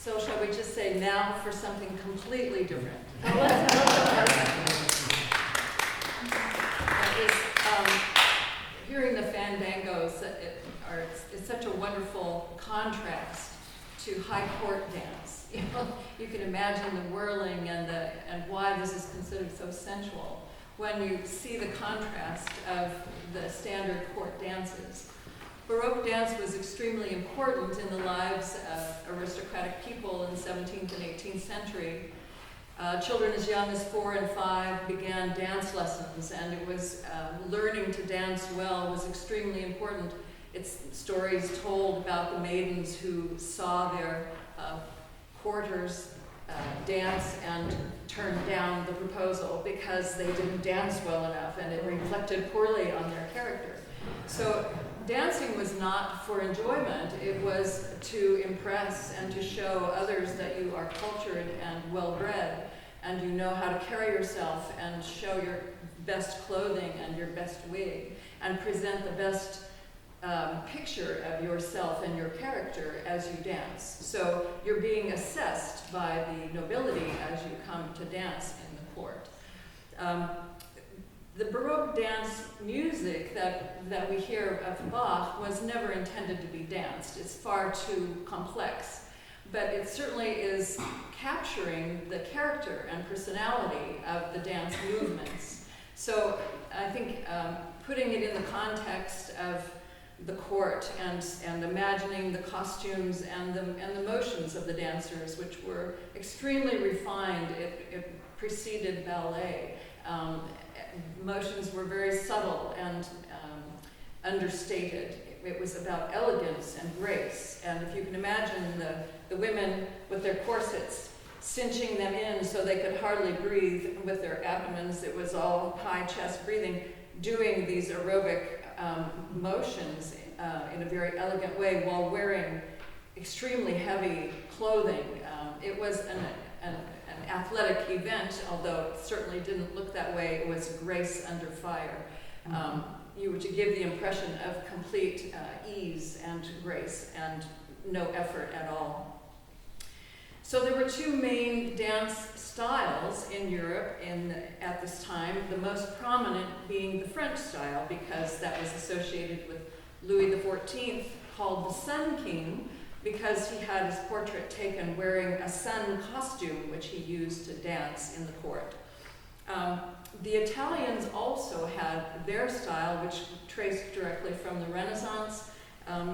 So shall we just say now for something completely different? Hearing the fandangos, it's such a wonderful contrast to high court dance. You know, you can imagine the whirling and why this is considered so sensual when you see the contrast of the standard court dances. Baroque dance was extremely important in the lives of aristocratic people in the 17th and 18th century. Children as young as 4 and 5 began dance lessons, and it was learning to dance well was extremely important. It's stories told about the maidens who saw their courters dance and turned down the proposal because they didn't dance well enough, and it reflected poorly on their character. So dancing was not for enjoyment, it was to impress and to show others that you are cultured and well-bred, and you know how to carry yourself and show your best clothing and your best wig, and present the best picture of yourself and your character as you dance. So you're being assessed by the nobility as you come to dance in the court. The Baroque dance music that we hear of Bach was never intended to be danced. It's far too complex. But it certainly is capturing the character and personality of the dance movements. So I think putting it in the context of the court and imagining the costumes and the motions of the dancers, which were extremely refined. It preceded ballet. Motions were very subtle and understated. It was about elegance and grace. And if you can imagine the women with their corsets, cinching them in so they could hardly breathe with their abdomens, it was all high chest breathing, doing these aerobic motions in a very elegant way while wearing extremely heavy clothing. It was an athletic event, although it certainly didn't look that way. It was grace under fire. You were to give the impression of complete ease and grace and no effort at all. So there were two main dance styles in Europe at this time, the most prominent being the French style, because that was associated with Louis XIV, called the Sun King, because he had his portrait taken wearing a sun costume, which he used to dance in the court. The Italians also had their style, which traced directly from the Renaissance.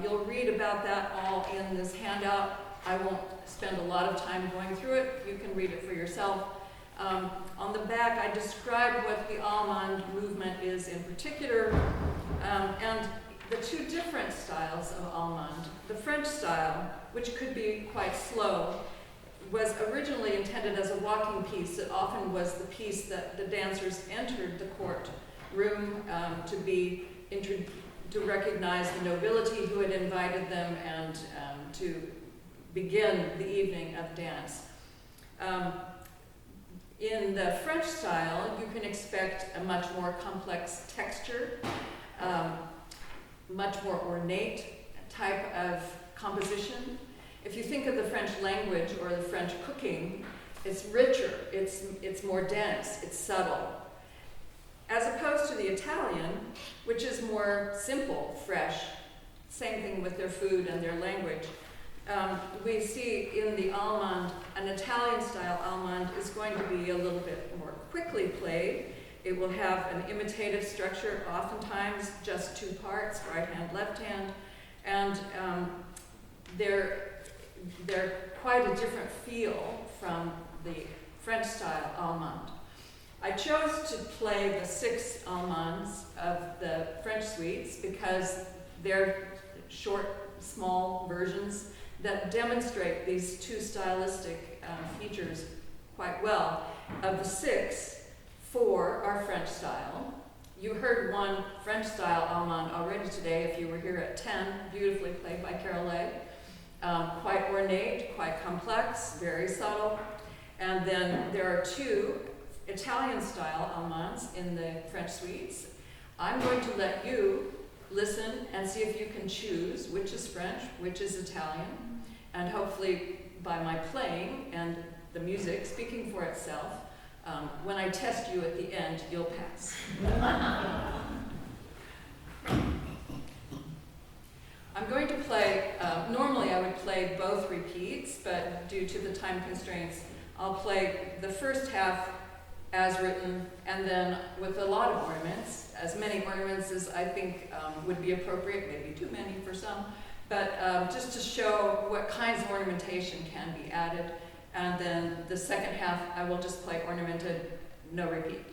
You'll read about that all in this handout. I won't spend a lot of time going through it. You can read it for yourself. On the back, I described what the Allemande movement is in particular, and the two different styles of Allemande. The French style, which could be quite slow, was originally intended as a walking piece. It often was the piece that the dancers entered the court room to recognize the nobility who had invited them and to begin the evening of dance. In the French style, you can expect a much more complex texture, much more ornate type of composition. If you think of the French language or the French cooking, it's richer, it's more dense, it's subtle. As opposed to the Italian, which is more simple, fresh, same thing with their food and their language. We see in the Allemande, an Italian style Allemande is going to be a little bit more quickly played. It will have an imitative structure, oftentimes just two parts, right hand, left hand, and they're quite a different feel from the French style Allemande. I chose to play the 6 Allemandes of the French suites because they're short, small versions that demonstrate these two stylistic features quite well. Of the 6, 4 are French style. You heard one French style Allemande already today if you were here at 10, beautifully played by Carolet. Quite ornate, quite complex, very subtle. And then there are 2 Italian style Allemandes in the French suites. I'm going to let you listen and see if you can choose which is French, which is Italian, and hopefully by my playing and the music speaking for itself. When I test you at the end, you'll pass. I'm going to play, normally I would play both repeats, but due to the time constraints, I'll play the first half as written, and then with a lot of ornaments, as many ornaments as I think would be appropriate, maybe too many for some, but just to show what kinds of ornamentation can be added. And then the second half, I will just play ornamented, no repeat.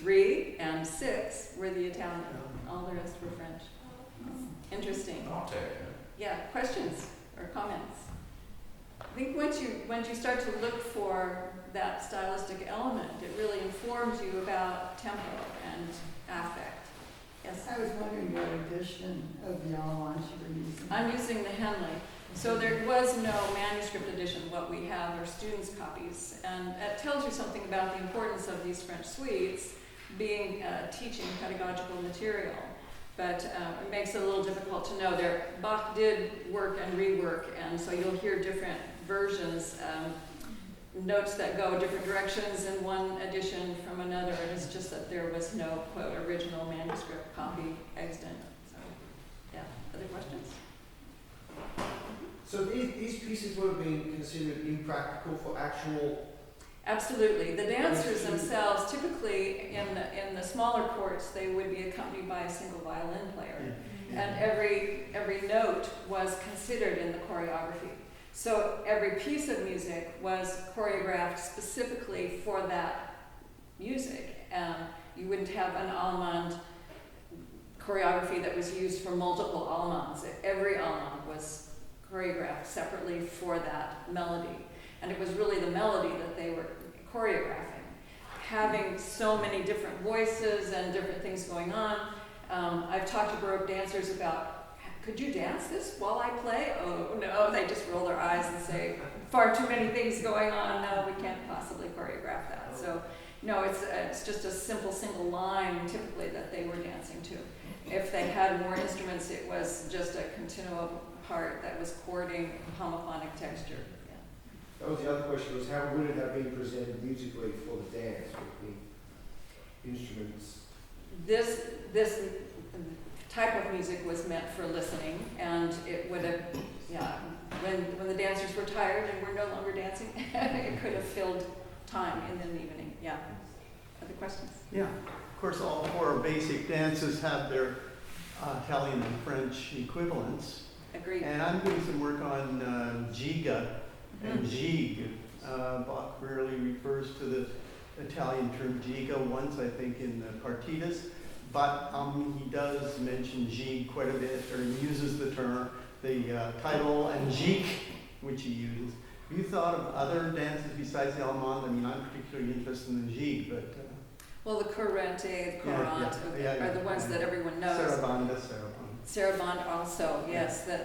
3 and 6 were the Italian. All the rest were French. Interesting. I'll take it. Yeah, questions or comments? I think once you start to look for that stylistic element, it really informs you about tempo and affect. Yes? I was wondering what edition of the Allemande you were using. I'm using the Henley. So there was no manuscript edition. What we have are students' copies. And that tells you something about the importance of these French suites being teaching pedagogical material. But it makes it a little difficult to know. Bach did work and rework, and so you'll hear different versions, notes that go different directions in one edition from another. It's just that there was no, quote, original manuscript copy extant. So, yeah. Other questions? So these pieces would have been considered impractical for actual. Absolutely. The dancers themselves, typically in the smaller courts, they would be accompanied by a single violin player. And every note was considered in the choreography. So every piece of music was choreographed specifically for that music. You wouldn't have an Allemande choreography that was used for multiple Allemandes. Every Allemand was choreographed separately for that melody. And it was really the melody that they were choreographing. Having so many different voices and different things going on, I've talked to Baroque dancers about, could you dance this while I play? Oh no, they just roll their eyes and say, far too many things going on, no, we can't possibly choreograph that. So no, it's just a simple single line typically that they were dancing to. If they had more instruments, it was just a continuum part that was chording homophonic texture. Yeah. That was the other question, was how would it have been presented musically for the dance with the instruments? This type of music was meant for listening, and it would have, when the dancers were tired and were no longer dancing, it could have filled time in the evening. Yeah. Other questions? Yeah. Of course, all 4 basic dances have their Italian and French equivalents. Agreed. And I'm doing some work on giga and gigue. Bach rarely refers to the Italian term giga once, I think, in the partitas, but he does mention gigue quite a bit, or he uses the term, the title, and gigue, which he uses. Have you thought of other dances besides the Allemande? I mean, I'm particularly interested in the gigue, but... well, the corrente, the courante are the ones that everyone knows. Sarabande also, yes, the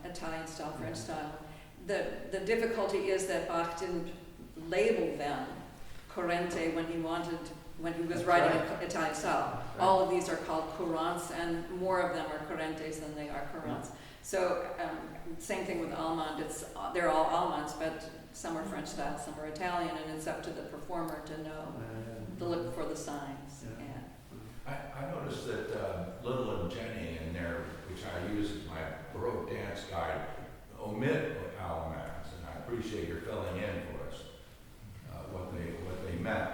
Italian style, French style. The difficulty is that Bach didn't label them corrente when he was writing Italian style. Right. All of these are called courants, and more of them are correntes than they are courants. So same thing with Allemande. They're all Allemandes, but some are French style, some are Italian, and it's up to the performer to know, to look for the signs. Yeah. Yeah. I noticed that Little and Jenny in there, which I use as my Baroque dance guide, omit Allemandes, and I appreciate your filling in for us what they meant.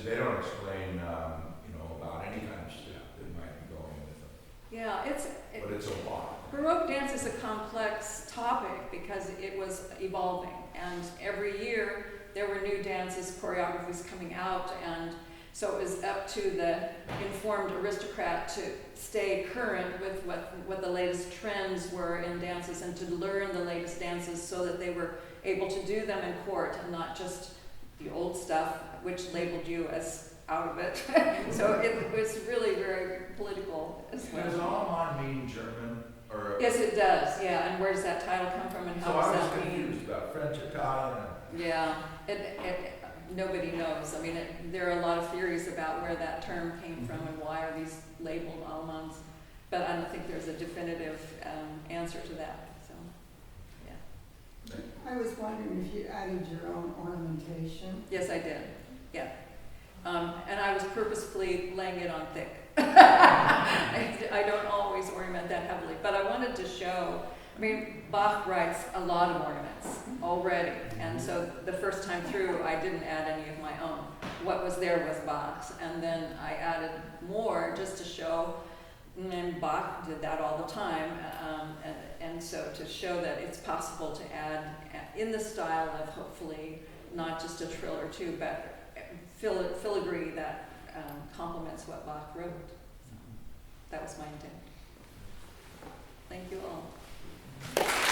They don't explain, about any kind of step that might be going with them. Yeah, But it's a lot. Baroque dance is a complex topic because it was evolving, and every year there were new dances, choreographies coming out, and so it was up to the informed aristocrat to stay current with what the latest trends were in dances and to learn the latest dances so that they were able to do them in court and not just the old stuff, which labeled you as out of it. So it was really very political as well. Does Allemande mean German? Or Yes, it does, yeah. And where does that title come from and how so I does was that mean? confused about French, Italian. Yeah, nobody knows. I mean, there are a lot of theories about where that term came from and why are these labeled Allemandes, but I don't think there's a definitive answer to that. So, yeah. I was wondering if you added your own ornamentation. Yes, I did. Yeah. And I was purposefully laying it on thick. I don't always ornament that heavily, but I wanted to show, I mean, Bach writes a lot of ornaments already, and so the first time through I didn't add any of my own. What was there was Bach's, and then I added more just to show, and Bach did that all the time, and so to show that it's possible to add in the style of hopefully not just a trill or two, but filigree that complements what Bach wrote. So that was my intent. Thank you all.